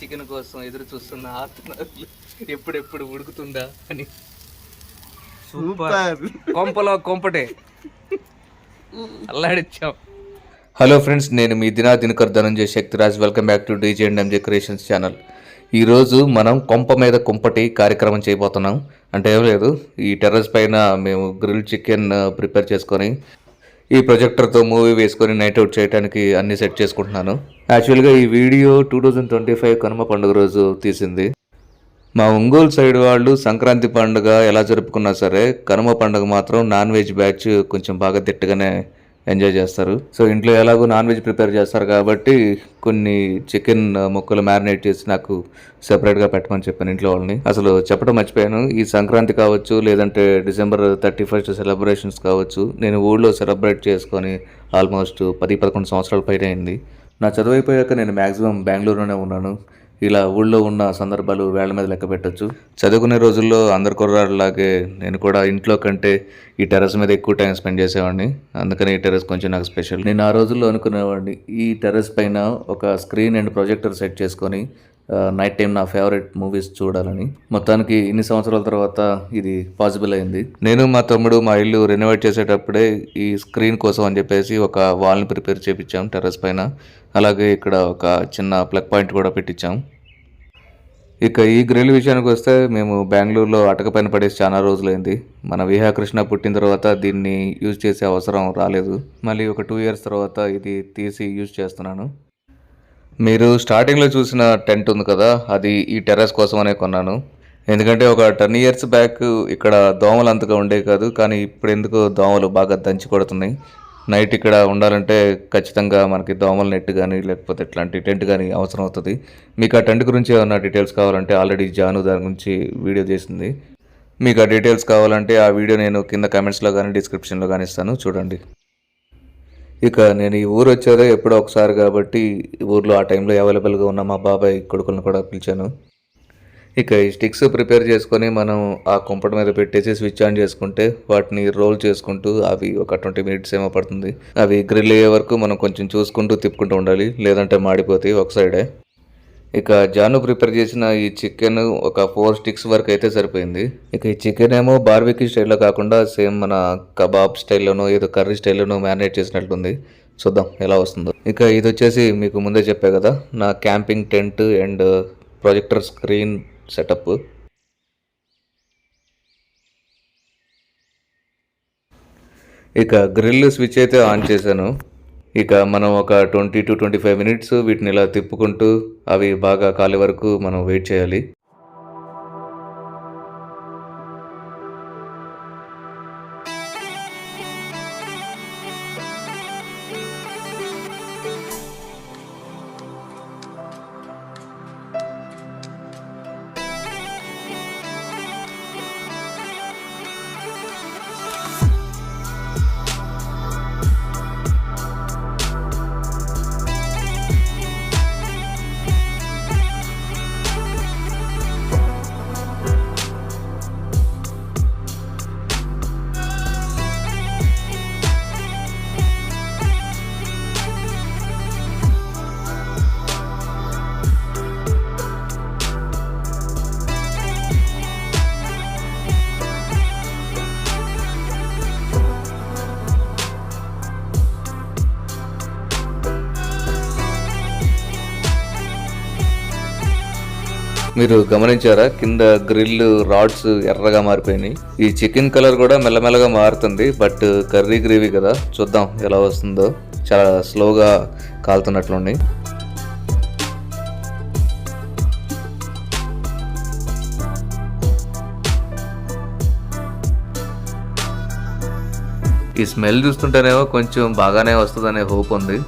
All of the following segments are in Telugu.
చికెన్ కోసం ఎదురు చూస్తున్న ఆత్మలు ఎప్పుడెప్పుడు ఉడుకుతుందా అని. సూపర్ కొంపలో కొంపటే అల్లాడిచ్చాం. హలో ఫ్రెండ్స్, నేను మీ Dinakar Dhananjaya Shaktiraj. Welcome back to DJ and MJ creations channel. ఈరోజు మనం కొంప మీద కొంపటి కార్యక్రమం చేయబోతున్నాం. అంటే ఏం లేదు, ఈ టెర్రస్ పైన మేము గ్రిల్ చికెన్ ప్రిపేర్ చేసుకొని ఈ ప్రొజెక్టర్తో మూవీ వేసుకొని నైట్ అవుట్ చేయడానికి అన్ని సెట్ చేసుకుంటున్నాను. యాక్చువల్గా ఈ వీడియో 2025 కనుమ పండుగ రోజు తీసింది. మా ఒంగోలు సైడ్ వాళ్ళు సంక్రాంతి పండుగ ఎలా జరుపుకున్నా సరే కనుమ పండుగ మాత్రం నాన్ వెజ్ బ్యాచ్ కొంచెం బాగా తిట్టగానే ఎంజాయ్ చేస్తారు. సో ఇంట్లో ఎలాగో నాన్ వెజ్ ప్రిపేర్ చేస్తారు కాబట్టి కొన్ని చికెన్ ముక్కలు మ్యారినేట్ చేసి నాకు సెపరేట్గా పెట్టమని చెప్పాను ఇంట్లో వాళ్ళని. అసలు చెప్పడం మర్చిపోయాను, ఈ సంక్రాంతి కావచ్చు లేదంటే December 31 సెలబ్రేషన్స్ కావచ్చు, నేను ఊళ్ళో సెలబ్రేట్ చేసుకొని ఆల్మోస్ట్ 10-11 సంవత్సరాల పైన అయింది. నా చదువు అయిపోయాక నేను మ్యాక్సిమం బెంగళూరులోనే ఉన్నాను. ఇలా ఊళ్ళో ఉన్న సందర్భాలు వేళ్ల మీద లెక్క పెట్టచ్చు. చదువుకునే రోజుల్లో అందరి కుర్రాళ్ళలాగే నేను కూడా ఇంట్లో కంటే ఈ టెర్రస్ మీద ఎక్కువ టైం స్పెండ్ చేసేవాడిని. అందుకని ఈ టెర్రస్ కొంచెం నాకు స్పెషల్. నేను ఆ రోజుల్లో అనుకునేవాడిని ఈ టెర్రస్ పైన ఒక స్క్రీన్ అండ్ ప్రొజెక్టర్ సెట్ చేసుకొని నైట్ టైం నా ఫేవరెట్ మూవీస్ చూడాలని. మొత్తానికి ఇన్ని సంవత్సరాల తర్వాత ఇది పాసిబుల్ అయింది. నేను మా తమ్ముడు మా ఇల్లు రెనోవేట్ చేసేటప్పుడే ఈ స్క్రీన్ కోసం అని చెప్పేసి ఒక వాల్ని ప్రిపేర్ చేయించాం టెర్రస్ పైన. అలాగే ఇక్కడ ఒక చిన్న ప్లగ్ పాయింట్ కూడా పెట్టించాం. ఇక ఈ గ్రిల్ విషయానికి వస్తే మేము బెంగళూరులో అటక పైన పడేసి చాలా రోజులైంది. మన విహాకృష్ణ పుట్టిన తర్వాత దీన్ని యూజ్ చేసే అవసరం రాలేదు. మళ్ళీ ఒక 2 years తర్వాత ఇది తీసి యూజ్ చేస్తున్నాను. మీరు స్టార్టింగ్లో చూసిన టెంట్ ఉంది కదా, అది ఈ టెర్రస్ కోసమనే కొన్నాను. ఎందుకంటే ఒక 10 years బ్యాక్ ఇక్కడ దోమలు అంతగా ఉండేవి కాదు, కానీ ఇప్పుడు ఎందుకో దోమలు బాగా దంచి కొడుతున్నాయి. నైట్ ఇక్కడ ఉండాలంటే ఖచ్చితంగా మనకి దోమల నెట్ కానీ లేకపోతే ఇట్లాంటి టెంట్ కానీ అవసరం అవుతుంది. మీకు ఆ టెంట్ గురించి ఏమన్నా డీటెయిల్స్ కావాలంటే ఆల్రెడీ జాను దాని గురించి వీడియో చేసింది. మీకు ఆ డీటెయిల్స్ కావాలంటే ఆ వీడియో నేను కింద కామెంట్స్లో కానీ డిస్క్రిప్షన్లో కానీ ఇస్తాను, చూడండి. ఇక నేను ఈ ఊరు వచ్చేదే ఎప్పుడో ఒకసారి కాబట్టి ఊర్లో ఆ టైంలో అవైలబుల్గా ఉన్న మా బాబాయ్ కొడుకులను కూడా పిలిచాను. ఇక ఈ స్టిక్స్ ప్రిపేర్ చేసుకొని మనం ఆ కుంపటి మీద పెట్టేసి స్విచ్ ఆన్ చేసుకుంటే వాటిని రోల్ చేసుకుంటూ అవి ఒక 20 minutes ఏమో పడుతుంది. అవి గ్రిల్ అయ్యే వరకు మనం కొంచెం చూసుకుంటూ తిప్పుకుంటూ ఉండాలి, లేదంటే మాడిపోతాయి ఒక సైడే. ఇక జాను ప్రిపేర్ చేసిన ఈ చికెన్ ఒక 4 sticks వరకు అయితే సరిపోయింది. ఇక ఈ చికెన్ ఏమో బార్బిక్యూ స్టైల్లో కాకుండా సేమ్ మన కబాబ్ స్టైల్లోనో ఏదో కర్రీ స్టైల్లోనో మ్యారినేట్ చేసినట్లుంది. చూద్దాం ఎలా వస్తుందో. ఇక ఇది వచ్చేసి మీకు ముందే చెప్పా కదా, నా camping tent and projector screen setup. ఇక గ్రిల్ స్విచ్ అయితే ఆన్ చేశాను. ఇక మనం ఒక 20 to 25 minutes వీటిని ఇలా తిప్పుకుంటూ అవి బాగా కాలే వరకు మనం వెయిట్ చేయాలి. మీరు గమనించారా, కింద గ్రిల్ రాడ్స్ ఎర్రగా మారిపోయినాయి. ఈ చికెన్ కలర్ కూడా మెల్లమెల్లగా మారుతుంది, బట్ కర్రీ గ్రేవీ కదా, చూద్దాం ఎలా వస్తుందో. చాలా స్లోగా కాలుతున్నట్లుంది. ఈ స్మెల్ చూస్తుంటేనేమో కొంచెం బాగానే వస్తుందనే హోప్ ఉంది.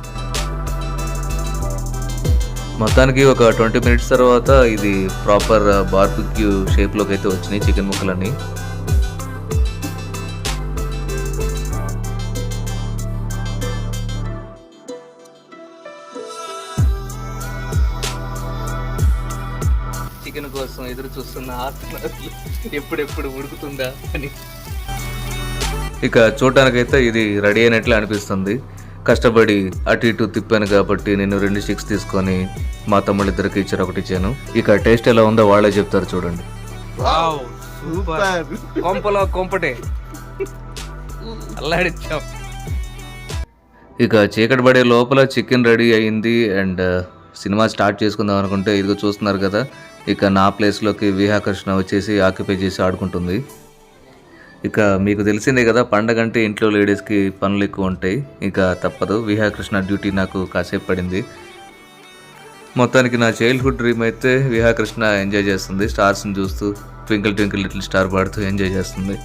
మొత్తానికి ఒక 20 minutes తర్వాత ఇది ప్రాపర్ బార్బిక్యూ షేప్లోకి అయితే వచ్చినాయి చికెన్ ముక్కలన్నీ. చికెన్ కోసం ఎదురు చూస్తున్న ఆత్మలు ఎప్పుడెప్పుడు ఉడుకుతుందా అని. ఇక చూడటానికైతే ఇది రెడీ అయినట్లు అనిపిస్తుంది. కష్టపడి అటు ఇటు తిప్పాను కాబట్టి నేను 2 స్టిక్స్ తీసుకొని మా తమ్ముళ్ళిద్దరికి ఇచ్చారు, ఒకటి ఇచ్చాను. ఇక టేస్ట్ ఎలా ఉందో వాళ్ళే చెప్తారు చూడండి. కొంపలో కొంపటే అల్లాడిచ్చాం. ఇక చీకటి పడే లోపల చికెన్ రెడీ అయింది అండ్ సినిమా స్టార్ట్ చేసుకుందాం అనుకుంటే ఇదిగో చూస్తున్నారు కదా, ఇక నా ప్లేస్లోకి విహాకృష్ణ వచ్చేసి ఆక్యుపై చేసి ఆడుకుంటుంది. ఇక మీకు తెలిసిందే కదా, పండగ అంటే ఇంట్లో లేడీస్కి పనులు ఎక్కువ ఉంటాయి. ఇక తప్పదు, విహాకృష్ణ డ్యూటీ నాకు కాసేపు పడింది. మొత్తానికి నా చైల్డ్హుడ్ డ్రీమ్ అయితే విహాకృష్ణ ఎంజాయ్ చేస్తుంది. స్టార్స్ని చూస్తూ ట్వింకిల్ ట్వింకిల్ లిటిల్ స్టార్ పాడుతూ ఎంజాయ్ చేస్తుంది.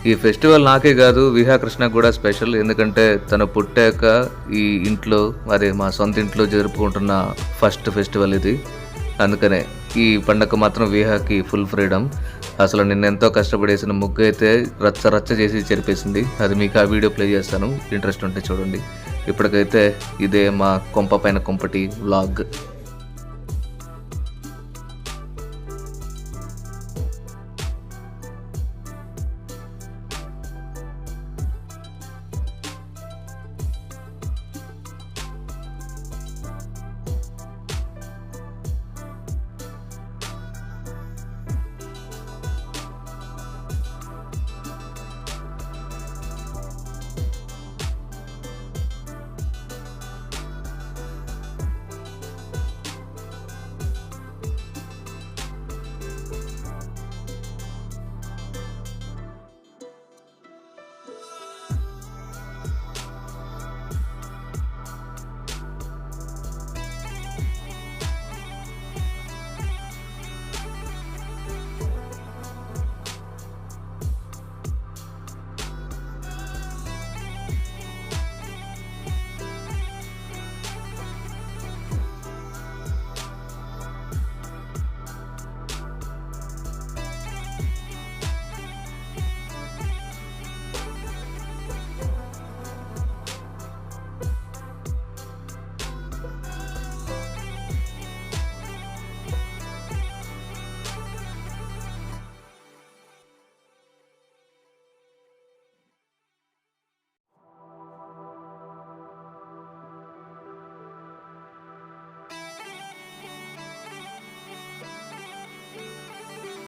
ఈ ఫెస్టివల్ నాకే కాదు, విహాకృష్ణ కూడా స్పెషల్. ఎందుకంటే తను పుట్టాక ఈ ఇంట్లో, అదే మా సొంత ఇంట్లో జరుపుకుంటున్న ఫస్ట్ ఫెస్టివల్ ఇది. అందుకనే ఈ పండగ మాత్రం విహాకి ఫుల్ ఫ్రీడమ్. అసలు నిన్నెంతో కష్టపడేసిన ముగ్గు అయితే రచ్చ రచ్చ చేసి చెరిపేసింది. అది మీకు ఆ వీడియో ప్లే చేస్తాను, ఇంట్రెస్ట్ ఉంటే చూడండి. ఇప్పటికైతే ఇదే మా కొంప పైన కొంపటి వ్లాగ్.